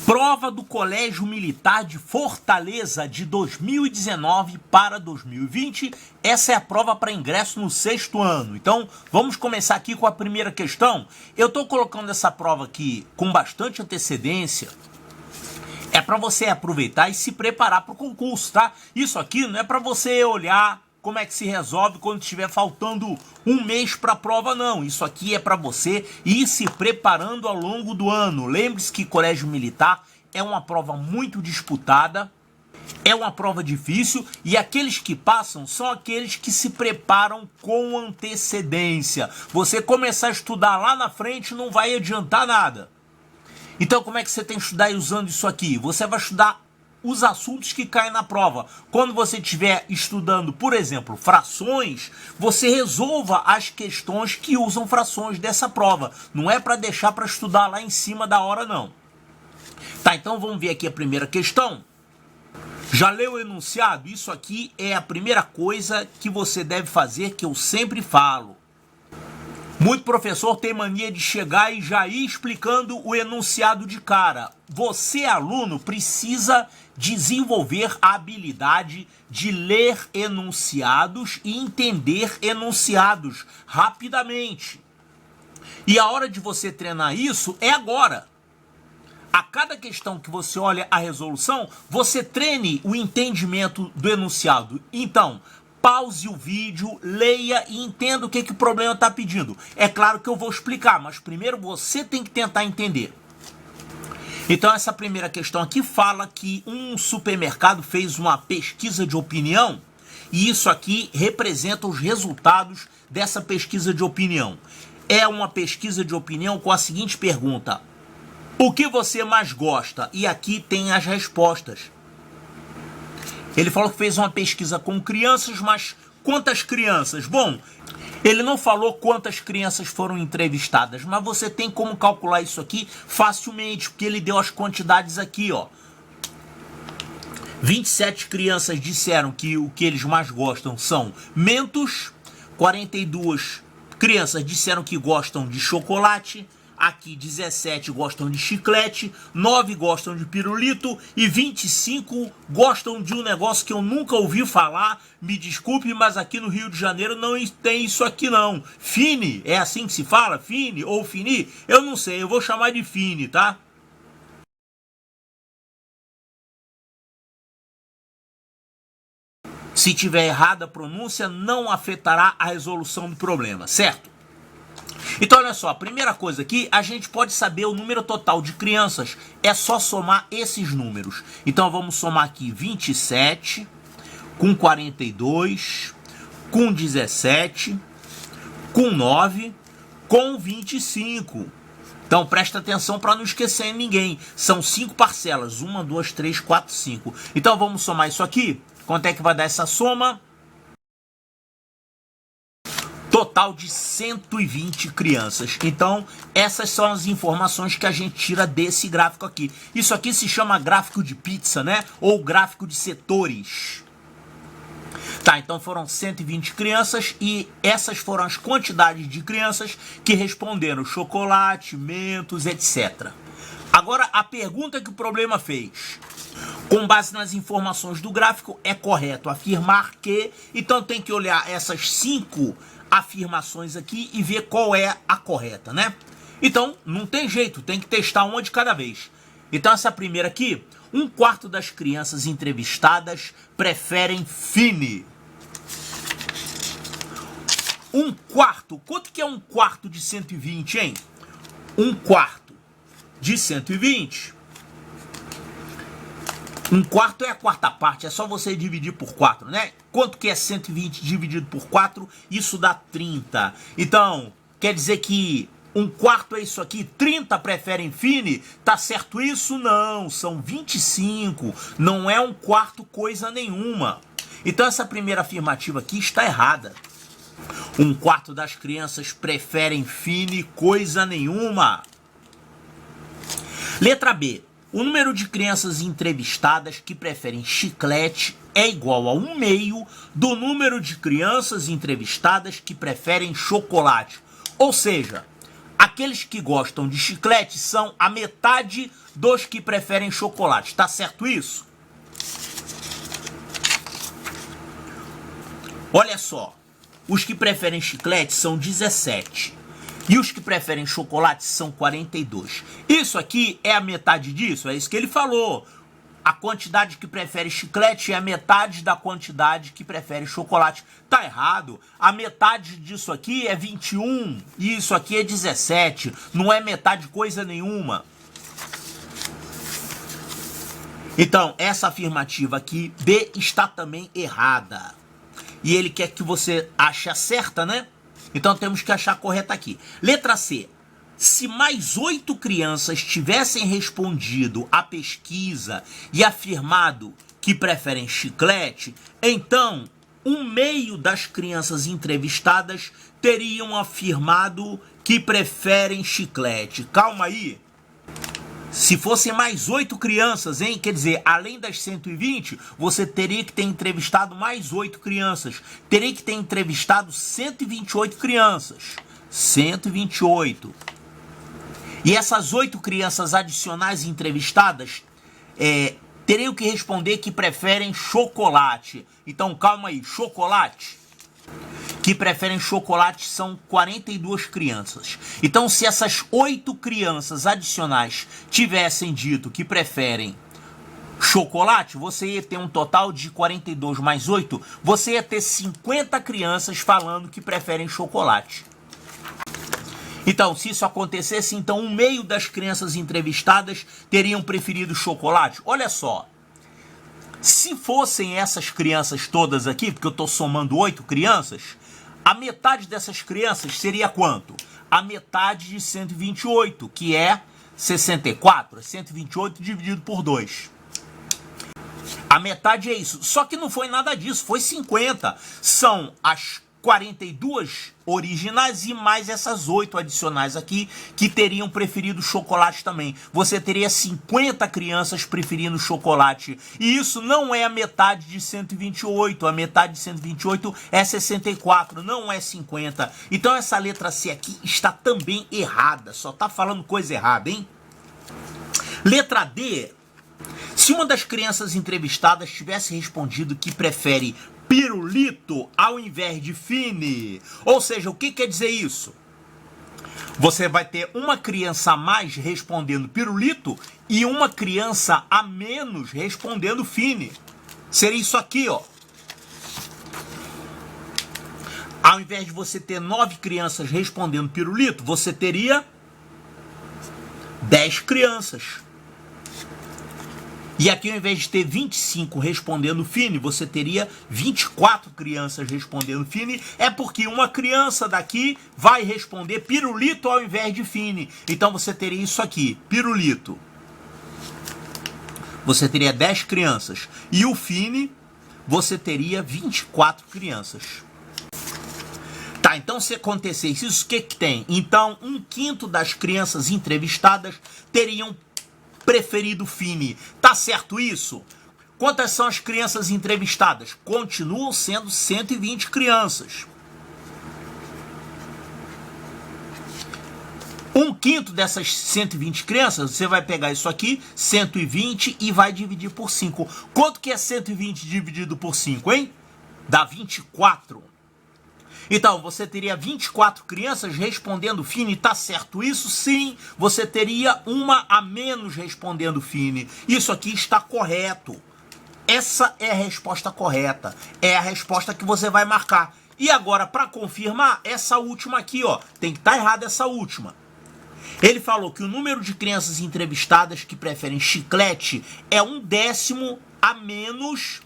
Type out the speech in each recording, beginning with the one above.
Prova do Colégio Militar de Fortaleza de 2019 para 2020. Essa é a prova para ingresso no sexto ano. Então, vamos começar aqui com a primeira questão. Eu estou colocando essa prova aqui com bastante antecedência. É para você aproveitar e se preparar para o concurso, tá? Isso aqui não é para você olhar como é que se resolve quando estiver faltando um mês para a prova, não. Isso aqui é para você ir se preparando ao longo do ano. Lembre-se que colégio militar é uma prova muito disputada, é uma prova difícil e aqueles que passam são aqueles que se preparam com antecedência. Você começar a estudar lá na frente não vai adiantar nada. Então como é que você tem que estudar usando isso aqui? Você vai estudar os assuntos que caem na prova. Quando você estiver estudando, por exemplo, frações, você resolva as questões que usam frações dessa prova. Não é para deixar para estudar lá em cima da hora, não. Tá, então vamos ver aqui a primeira questão. Já leu o enunciado? Isso aqui é a primeira coisa que você deve fazer, que eu sempre falo. Muito professor tem mania de chegar e já ir explicando o enunciado de cara. Você, aluno, precisa desenvolver a habilidade de ler enunciados e entender enunciados rapidamente. E a hora de você treinar isso é agora. A cada questão que você olha a resolução, você treine o entendimento do enunciado. Então, pause o vídeo, leia e entenda o que o problema está pedindo. É claro que eu vou explicar, mas primeiro você tem que tentar entender. Então essa primeira questão aqui fala que um supermercado fez uma pesquisa de opinião e isso aqui representa os resultados dessa pesquisa de opinião. É uma pesquisa de opinião com a seguinte pergunta: o que você mais gosta? E aqui tem as respostas. Ele falou que fez uma pesquisa com crianças, mas quantas crianças? Bom, ele não falou quantas crianças foram entrevistadas, mas você tem como calcular isso aqui facilmente, porque ele deu as quantidades aqui, ó. 27 crianças disseram que o que eles mais gostam são mentos, 42 crianças disseram que gostam de chocolate, aqui 17 gostam de chiclete, 9 gostam de pirulito e 25 gostam de um negócio que eu nunca ouvi falar. Me desculpe, mas aqui no Rio de Janeiro não tem isso aqui não. Fine, é assim que se fala? Fine ou fini? Eu não sei, eu vou chamar de fine, tá? Se tiver errada a pronúncia, não afetará a resolução do problema, certo? Então olha só, a primeira coisa aqui, a gente pode saber o número total de crianças, é só somar esses números. Então vamos somar aqui 27, com 42, com 17, com 9, com 25. Então presta atenção para não esquecer ninguém, são 5 parcelas, 1, 2, 3, 4, 5. Então vamos somar isso aqui, quanto é que vai dar essa soma? Total de 120 crianças. Então, essas são as informações que a gente tira desse gráfico aqui. Isso aqui se chama gráfico de pizza, né? Ou gráfico de setores. Tá, então foram 120 crianças e essas foram as quantidades de crianças que responderam chocolate, mentos, etc. Agora, a pergunta que o problema fez. Com base nas informações do gráfico, é correto afirmar que... Então, tem que olhar essas 5 afirmações aqui e ver qual é a correta, né? Então, não tem jeito, tem que testar uma de cada vez. Então, essa primeira aqui, 1/4 das crianças entrevistadas preferem fine. 1/4, quanto que é 1/4 de 120, hein? 1/4 de 120... 1/4 é a quarta parte, é só você dividir por 4, né? Quanto que é 120 dividido por 4? Isso dá 30. Então, quer dizer que 1/4 é isso aqui, 30 preferem fine? Tá certo isso? Não, são 25. Não é 1/4 coisa nenhuma. Então essa primeira afirmativa aqui está errada. 1/4 das crianças preferem fine coisa nenhuma. Letra B. O número de crianças entrevistadas que preferem chiclete é igual a 1/2 do número de crianças entrevistadas que preferem chocolate. Ou seja, Aqueles que gostam de chiclete são a metade dos que preferem chocolate. Tá certo isso? Olha só, os que preferem chiclete são 17 e os que preferem chocolate são 42. Isso aqui é a metade disso, é isso que ele falou. A quantidade que prefere chiclete é a metade da quantidade que prefere chocolate. Tá errado. A metade disso aqui é 21 e isso aqui é 17. Não é metade coisa nenhuma. Então, essa afirmativa aqui, B, está também errada. E ele quer que você ache a certa, né? Então temos que achar a correta aqui. Letra C. Se mais 8 crianças tivessem respondido à pesquisa e afirmado que preferem chiclete, então 1/2 das crianças entrevistadas teriam afirmado que preferem chiclete. Calma aí. Se fossem mais 8 crianças, hein? Quer dizer, além das 120, você teria que ter entrevistado mais 8 crianças. Teria que ter entrevistado 128 crianças. 128. E essas 8 crianças adicionais entrevistadas teriam que responder que preferem chocolate. Então, calma aí, chocolate. Que preferem chocolate são 42 crianças. Então, se essas 8 crianças adicionais tivessem dito que preferem chocolate, você ia ter um total de 42 mais 8, você ia ter 50 crianças falando que preferem chocolate. Então, se isso acontecesse, então 1/2 das crianças entrevistadas teriam preferido chocolate. Olha só, se fossem essas crianças todas aqui, porque eu estou somando 8 crianças, a metade dessas crianças seria quanto? A metade de 128, que é 64. 128 dividido por 2. A metade é isso. Só que não foi nada disso, foi 50. São as 42 originais e mais essas 8 adicionais aqui que teriam preferido chocolate também. Você teria 50 crianças preferindo chocolate. E isso não é a metade de 128. A metade de 128 é 64, não é 50. Então essa letra C aqui está também errada. Só está falando coisa errada, hein? Letra D. Se uma das crianças entrevistadas tivesse respondido que prefere pirulito ao invés de fine. Ou seja, o que quer dizer isso? Você vai ter uma criança a mais respondendo pirulito e uma criança a menos respondendo fine. Seria isso aqui, ó. Ao invés de você ter 9 crianças respondendo pirulito, você teria 10 crianças. E aqui, ao invés de ter 25 respondendo fine, você teria 24 crianças respondendo fine. É porque uma criança daqui vai responder pirulito ao invés de fine. Então você teria isso aqui, pirulito. Você teria 10 crianças. E o fine, você teria 24 crianças. Tá, então se acontecesse isso, o que que tem? Então, 1/5 das crianças entrevistadas teriam preferido fine. Tá certo isso? Quantas são as crianças entrevistadas? Continuam sendo 120 crianças. 1/5 dessas 120 crianças, você vai pegar isso aqui, 120, e vai dividir por 5. Quanto que é 120 dividido por 5, hein? Dá 24. Então, você teria 24 crianças respondendo fine. Tá certo isso? Sim, você teria uma a menos respondendo fine. Isso aqui está correto. Essa é a resposta correta. É a resposta que você vai marcar. E agora, para confirmar, essa última aqui, ó, tem que estar errada essa última. Ele falou que o número de crianças entrevistadas que preferem chiclete é 1/10 a menos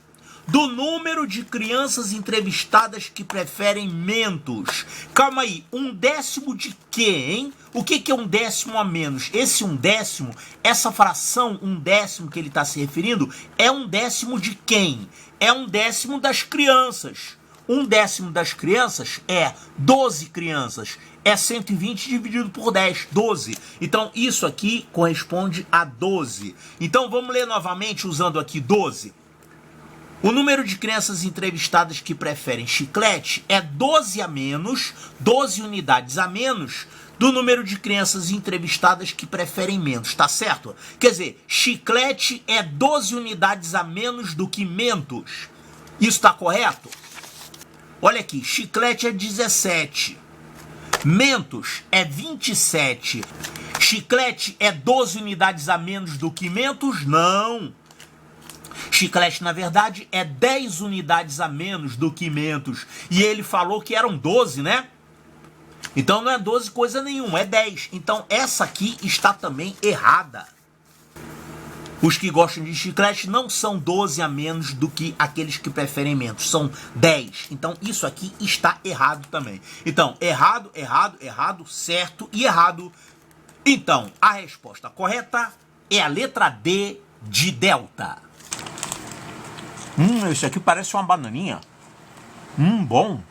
do número de crianças entrevistadas que preferem mentos. Calma aí, 1/10 de quê, hein? O que é 1/10 a menos? Esse 1/10, essa fração 1/10 que ele está se referindo, é 1/10 de quem? É 1/10 das crianças. 1/10 das crianças é 12 crianças. É 120 dividido por 10, 12. Então isso aqui corresponde a 12. Então vamos ler novamente usando aqui 12. O número de crianças entrevistadas que preferem chiclete é 12 a menos, 12 unidades a menos do número de crianças entrevistadas que preferem Mentos, tá certo? Quer dizer, chiclete é 12 unidades a menos do que Mentos. Isso tá correto? Olha aqui, chiclete é 17. Mentos é 27. Chiclete é 12 unidades a menos do que Mentos? Não. Chiclete, na verdade, é 10 unidades a menos do que Mentos. E ele falou que eram 12, né? Então não é 12 coisa nenhuma, é 10. Então essa aqui está também errada. Os que gostam de chiclete não são 12 a menos do que aqueles que preferem Mentos. São 10. Então isso aqui está errado também. Então, errado, errado, errado, certo e errado. Então, a resposta correta é a letra D de Delta. Esse aqui parece uma bananinha. Bom.